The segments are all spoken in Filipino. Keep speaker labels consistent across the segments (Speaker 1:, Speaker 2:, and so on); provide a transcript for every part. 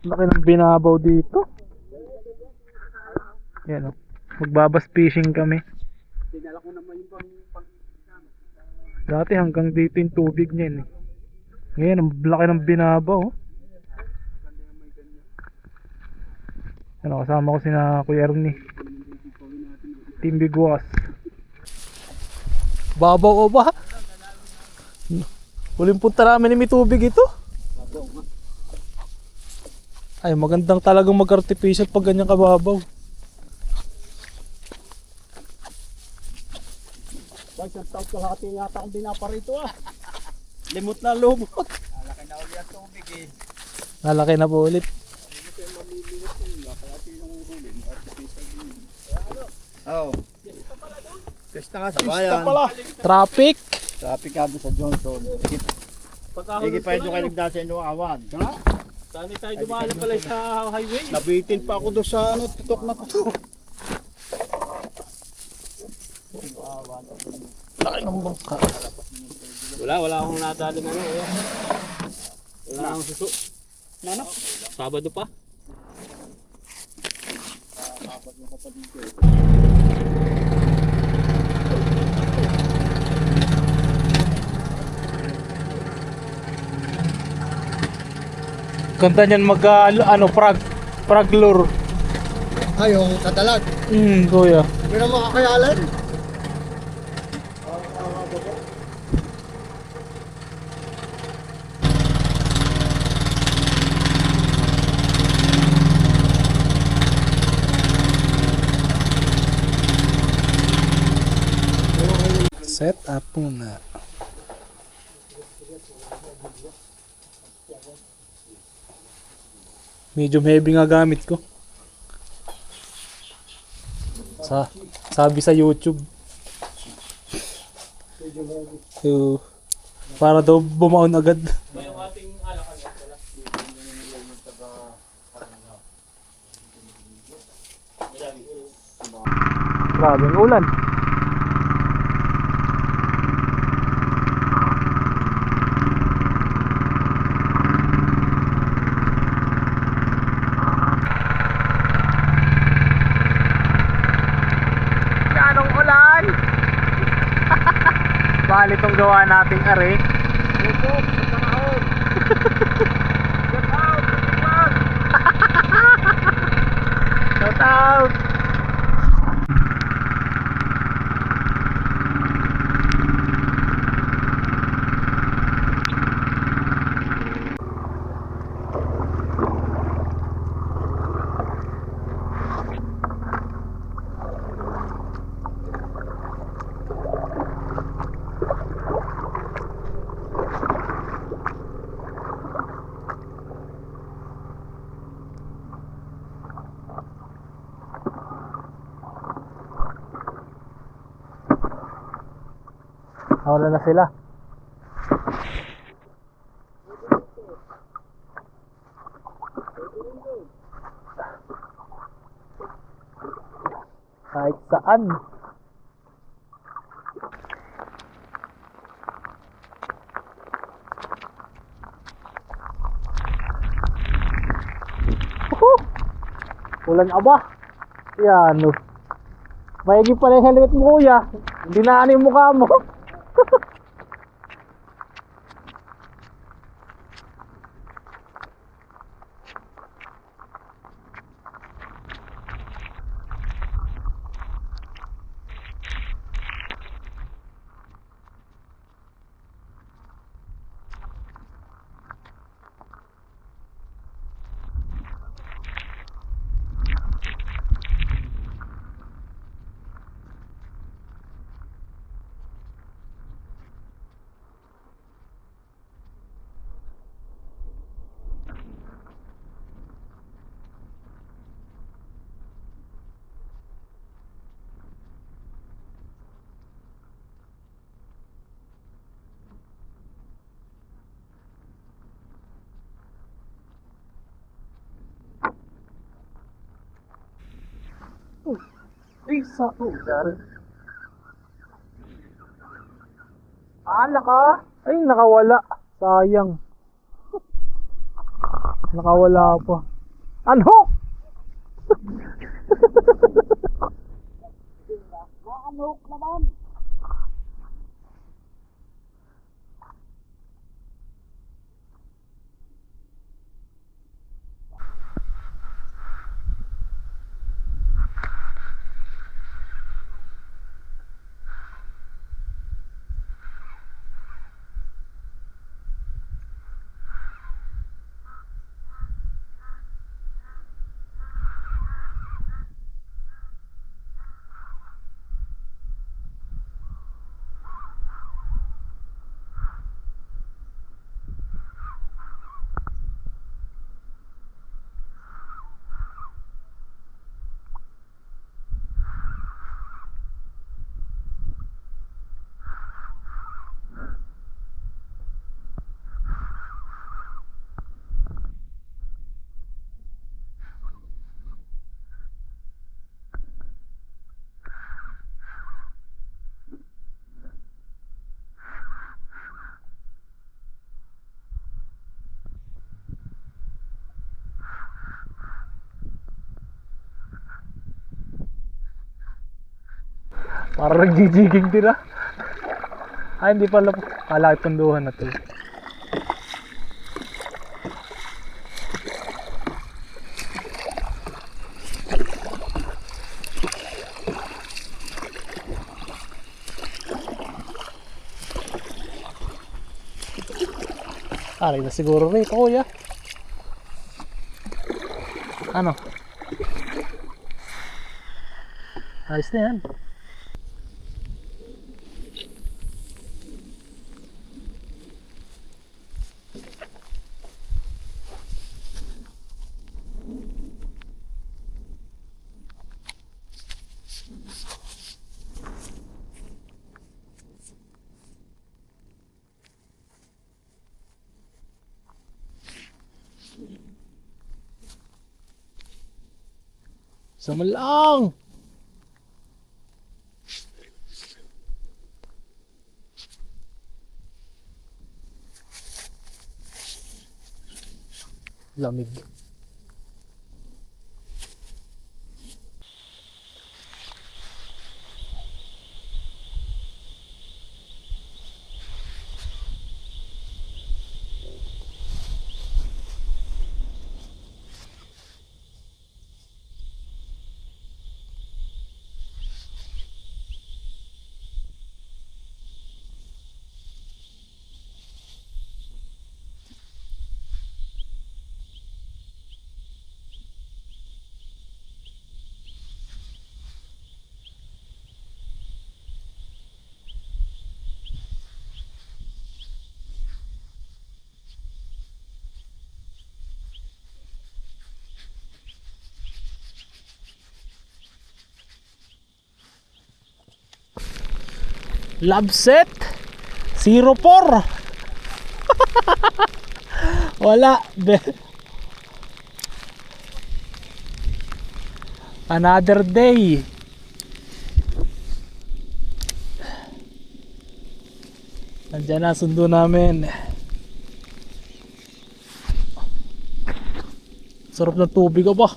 Speaker 1: Laki ng binabaw dito. Yan o. Magbabas fishing kami. Dati hanggang dito yung tubig niyan eh. Ngayon ang laki ng binabaw. Ano, kasama ko sina Kuya Ernie, Team Bigwas. Babaw o ba? Huling punta namin may tubig ito. Ay, magandang talagang mag-artificial pag ganyan kababaw.
Speaker 2: Bang, isang taon kalahati yata akong binaparito ah. Limot na lumot. Lalaki na ulit ang tubig eh.
Speaker 1: Lalaki na po ulit.
Speaker 2: Oo. Pesta nga sa bayan.
Speaker 1: Traffic.
Speaker 2: Traffic kami sa Johnson. Higi pa yung kayo nagdasin yung awan. Ha?
Speaker 3: Saan tayo dumaan pala sa highway?
Speaker 2: Nabitin pa ako doon sa ano, tutok na tutok.
Speaker 1: Laki ng bangka.
Speaker 3: Wala akong nadali na ano. Wala akong suso.
Speaker 2: Ano?
Speaker 3: Sabado pa.
Speaker 1: Ganda niyan mag frag lure.
Speaker 2: Ay, yung kadalag.
Speaker 1: Kuya.
Speaker 2: Hindi na makakayalan.
Speaker 1: Set up muna. Medyo heavy nga gamit ko. Sabi sa YouTube. So, para daw bumaon agad. Grabe ang ulan. Bali itong gawa nating are. Shout out. Wala na sila. Kahit saan. Ulan aba. Yan. Maigi pala yung helmet mo kuya. Hindi na ano yung mukha mo. Isa po, sir. Naka? Ay, nakawala. Sayang. Nakawala pa. Unhook!
Speaker 2: Naanok naman.
Speaker 1: Parang nagjijiging din ah. Ay, hindi pala. Kala ko punduhan na to. Aray na siguro rito, kuya. Ano? Ayos na yan. Sama lang. Lamig. Love set 04. Wala. Another day. Nandiyan na sundo namin. Sarap ng tubig ba?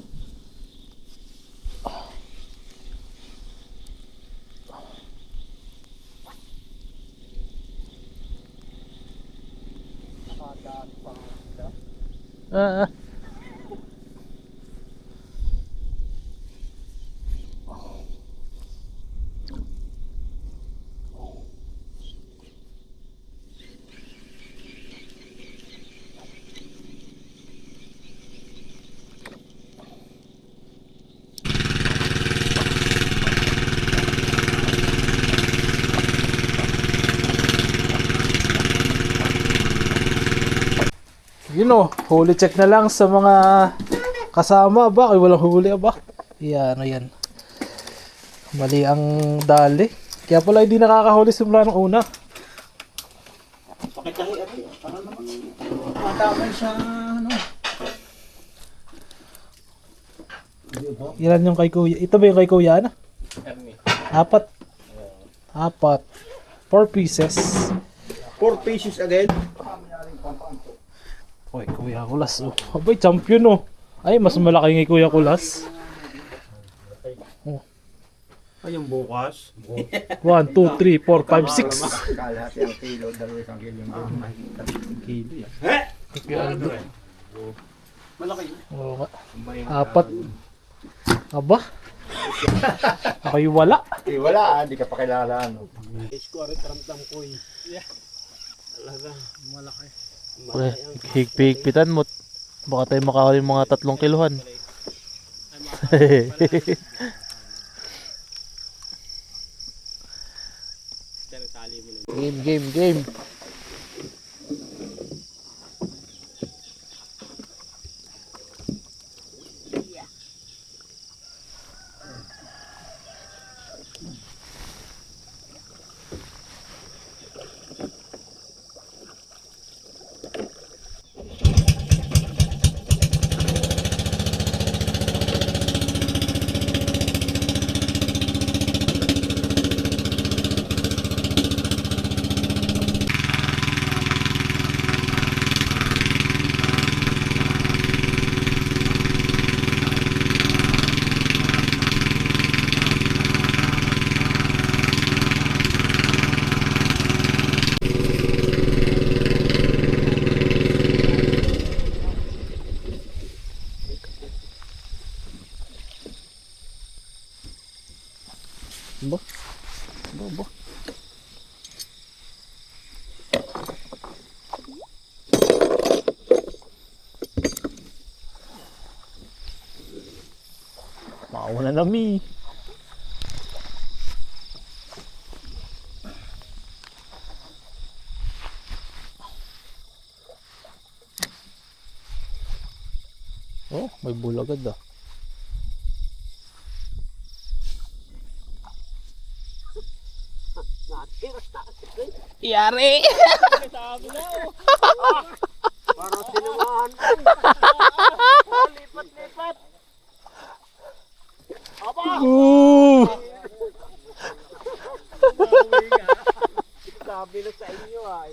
Speaker 1: You know, huli check na lang sa mga kasama ba? Ay, walang huli ba? Yan, yan. Mali ang dali. Kaya pala hindi nakakahuli simula ng una.
Speaker 2: Pakitahi at para naman matamay sa ano.
Speaker 1: Ilan yung kay kuya? Ito ba yung kay kuya na? Apat. 4 pieces.
Speaker 2: 4 pieces again.
Speaker 1: Oy, Kuya Kulas. Oh. Abay, champion oh. Ay, mas malaki nga Kuya Kulas.
Speaker 3: Ay, yung bukas.
Speaker 1: 1, 2, 3, 4, 5, 6.
Speaker 2: Kalahati ang kilo, 2 kilo yung
Speaker 1: Kilo yan.
Speaker 3: Malaki.
Speaker 1: Oo nga. 4. Aba. Ako'y wala.
Speaker 2: wala, hindi ka pa kilala. Ano.
Speaker 3: Isko rin karamdam ko eh. Yeah. Talaga. Malaki.
Speaker 1: Uy, higpitan mo. Baka tayo makakawin mga 3 kiluhan. Game. Ba. Mauna na mi. Oh, may bulagad ah. Yari!
Speaker 2: Parang sinumahan. Lipat.
Speaker 1: Ooh!
Speaker 2: Sabi na sa inyo ay.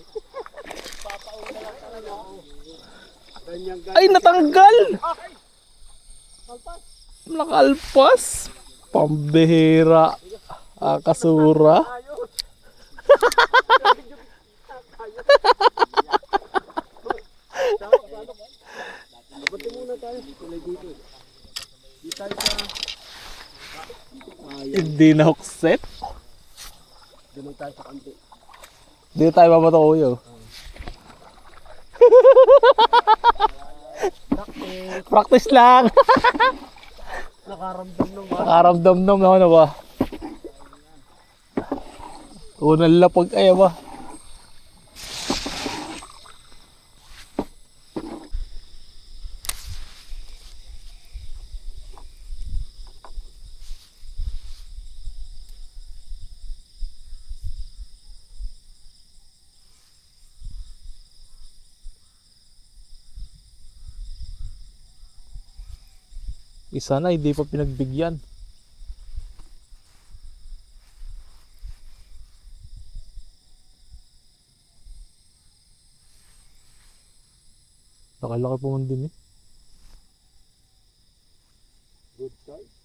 Speaker 2: Papauna lang talaga ako. Ganyan.
Speaker 1: Ay, natanggal! Nakalpas! Pambihira! Kasura!
Speaker 2: Buti muna tayo. Kulay dito. Di tayo sa...
Speaker 1: Hindi na hukset.
Speaker 2: Doon tayo sa kanto.
Speaker 1: Hindi tayo mamatukuyo. Practice lang!
Speaker 2: Nakaramdam ng ba?
Speaker 1: Nakaramdam na ano ba? Unang lapag ay ba? Isa na, hindi pa pinagbigyan. Laki-laki po man din eh.
Speaker 2: Good size.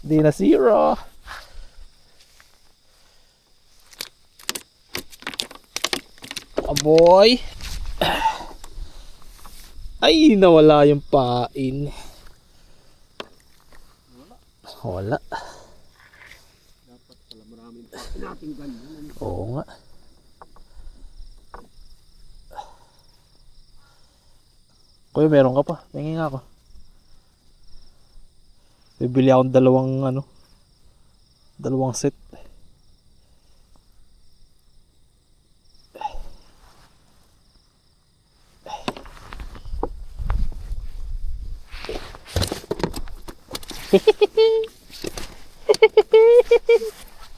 Speaker 1: Di na zero. Aboy. Ay, nawala yung pain. Wala.
Speaker 2: Dapat pala maraming pa natin ganyan.
Speaker 1: Oo nga. Kuya, meron ka pa. Tingin nga ako. Bibili akong dalawang set.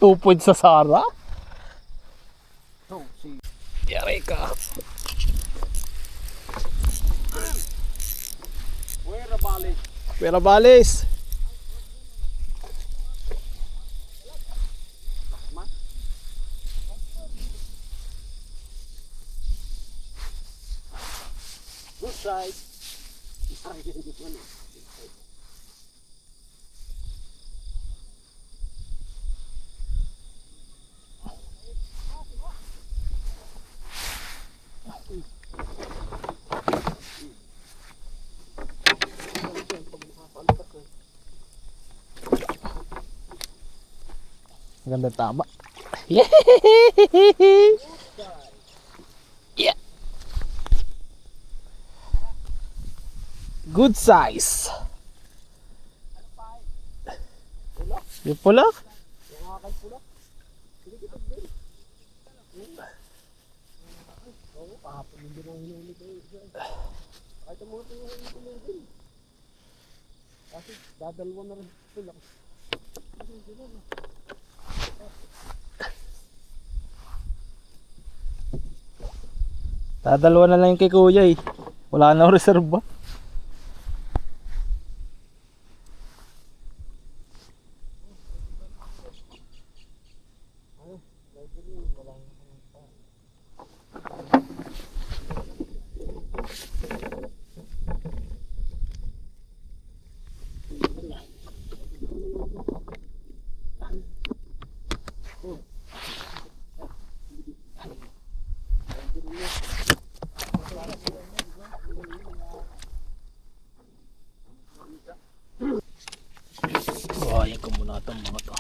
Speaker 1: Tupod sa Sara.
Speaker 2: Oh, si
Speaker 1: Yari ka.
Speaker 2: Where balik.
Speaker 1: Pera balis.
Speaker 2: Good side.
Speaker 1: Maganda tama. Yeah. Yeah. Good size. Yung pula?
Speaker 2: Dadalwa na rin sila.
Speaker 1: Dadalawa na lang yung kay kuya eh. Wala na reserva. Buhayin ko muna itong mga to.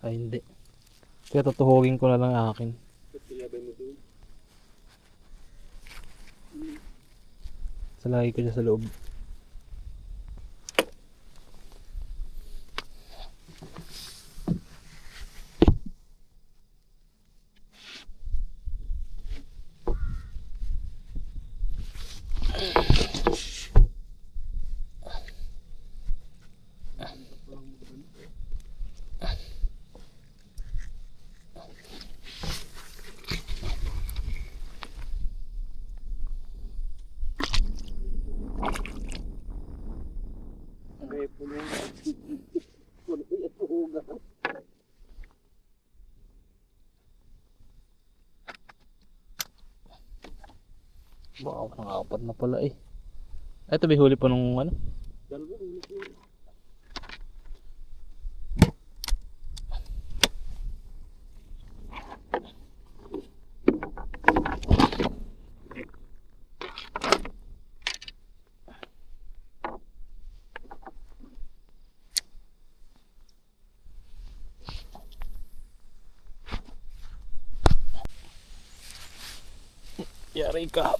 Speaker 1: Ay hindi. Kaya tutuhugin ko na lang akin. Salagay ko siya sa loob. Wow, nang-apat na pala eh. Ito may huli pa nung ano? Yari ka.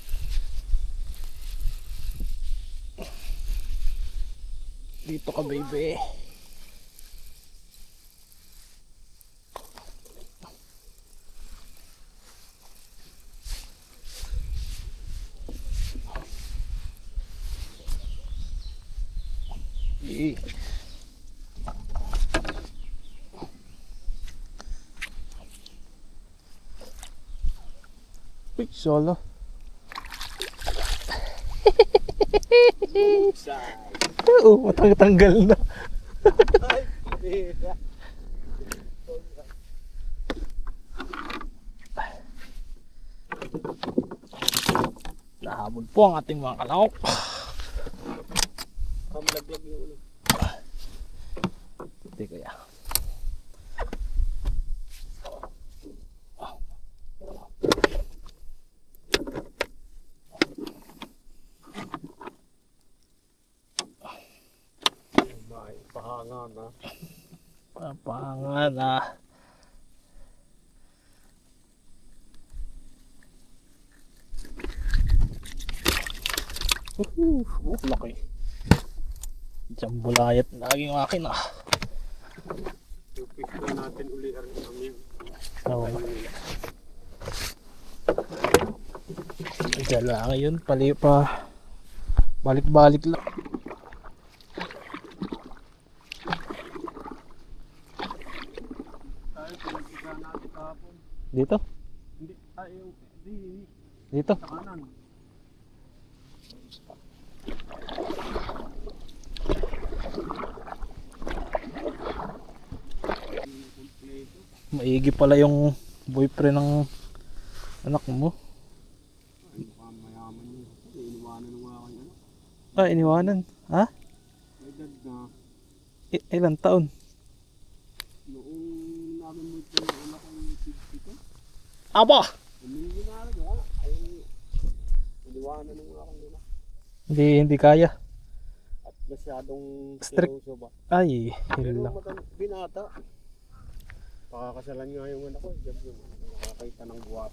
Speaker 1: Dito ka, baby. Eh. Uy, solo. Oo, matanggal na. Nahabol po ang ating mga kalawak.
Speaker 2: Kamlaglag yung ulo.
Speaker 1: Hindi kaya.
Speaker 2: May pahanga na.
Speaker 1: Papangan ah. Laki. Jambulayat lagi yung akin ah.
Speaker 3: Pipista natin uli ang
Speaker 1: Oo. Diyan lang yun. Pali pa. Balik-balik lang.
Speaker 3: tayo pipista natin kahapon.
Speaker 1: Dito?
Speaker 3: Hindi, hindi,
Speaker 1: Dito?
Speaker 3: sa kanan.
Speaker 1: Maigi pala yung boyfriend ng anak mo.
Speaker 3: Ay, mukhang mayaman yun. Iniwanan ng mga kanya.
Speaker 1: Ah, iniwanan. Ha?
Speaker 3: May edad na.
Speaker 1: Ilang taon?
Speaker 3: Noong namin mo ito yung anak ko yung 60 ko.
Speaker 1: Aba!
Speaker 3: Humingi na rin ako. Ay, iniwanan ng mga kanya.
Speaker 1: Hindi kaya.
Speaker 3: At masyadong
Speaker 1: Strict.
Speaker 3: seryoso ba?
Speaker 1: Ay,
Speaker 3: Pero
Speaker 1: yun lang.
Speaker 3: binata. Pakakasalan nga yung anak ko. Diyan yung nakakita ng buwan.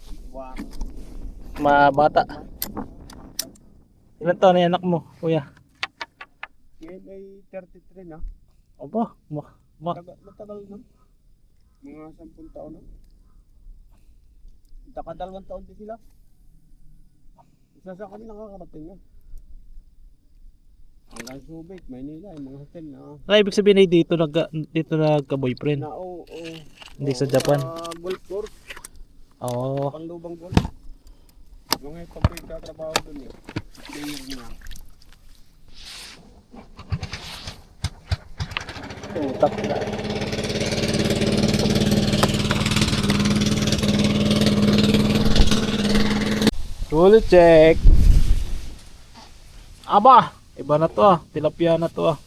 Speaker 1: Mabata. Ilang taon na yung anak mo, kuya?
Speaker 3: Yan ay 33 na.
Speaker 1: Aba,
Speaker 3: Matagal na. Mga 10 taon na. Nakadalawang taon din sila. Isa sa kanila nakakarating na. Hanggang Subic, Maynila, yung mga hotel na.
Speaker 1: ano ibig sabihin ay dito nagka-boyfriend?
Speaker 3: Oo.
Speaker 1: Hindi sa Japan?
Speaker 3: Golf course,
Speaker 1: Oo.
Speaker 3: panlubang golf. Mga itong pinagtatrabaho dun eh. Player niya.
Speaker 1: Utak na. Fully check. Aba, iba na to ah. Tilapia na to ah.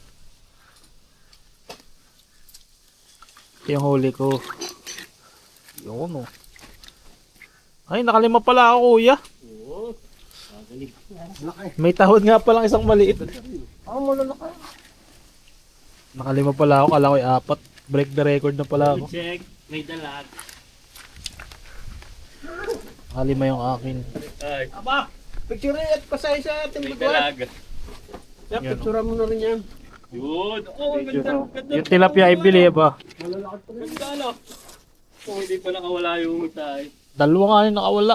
Speaker 1: Ito yung huli ko. Yun oh. Ay, nakalima pala ako kuya.
Speaker 3: Oo. Magaling.
Speaker 1: May tahod nga palang isang maliit.
Speaker 3: Malalaki.
Speaker 1: Nakalima pala ako, kala ko ay 4. Break the record na pala ako.
Speaker 3: Check, may dalag.
Speaker 1: Nakalima yung akin.
Speaker 3: Ay,
Speaker 2: Aba, picture at pasay sa ating
Speaker 3: may
Speaker 2: bituan.
Speaker 3: dalag.
Speaker 2: Yan, picture mo na rin yan.
Speaker 3: Yun. Oh, ganda. Ganda.
Speaker 1: Yung tilapia ibili ba?
Speaker 2: Malalaki pa rin.
Speaker 3: Ganda ano. Kung hindi pa nakawala yung tayo.
Speaker 1: Dalawa nga yung nakawala.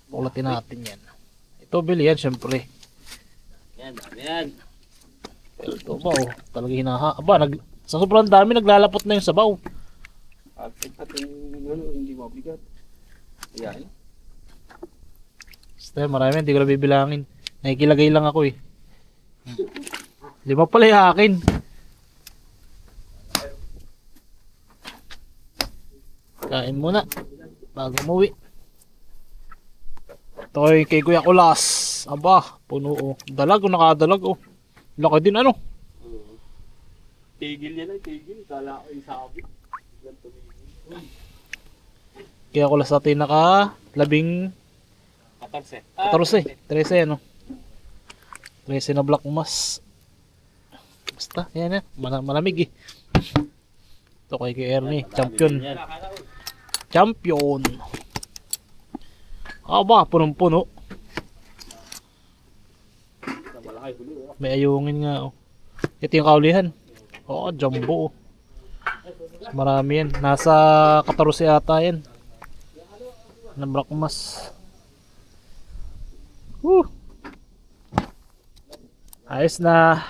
Speaker 1: Bukulatin natin yan. Ito bili yan syempre.
Speaker 3: Yan, dami yan.
Speaker 1: Pero ito ba oh, talaga hinaha. Sa sobrang dami naglalapot na yung sabaw.
Speaker 3: At ano, hindi mabigat. Ayan.
Speaker 1: Basta marami, hindi ko na bibilangin. Nakikilagay lang ako eh. 5 pala yung akin. Kain muna bago umuwi. Ito ay kay Kuya Kulas. Aba, puno oh. Dalag o nakadalag oh. Laki din ano.
Speaker 3: Tigil yan ay tigil. Kala ko yung sabi. Yan tumigil.
Speaker 1: Kaya Kulas natin naka 14, 13 ano. 13 na black mas. Basta, yan malamig eh. Ito kay Ernie, champion. Champion. Aba, punong-puno. May ayungin nga oh. Ito yung kaulihan. Oo, jumbo oh. Marami yan. Nasa 14 ata yan. Na black mas. Ayos na.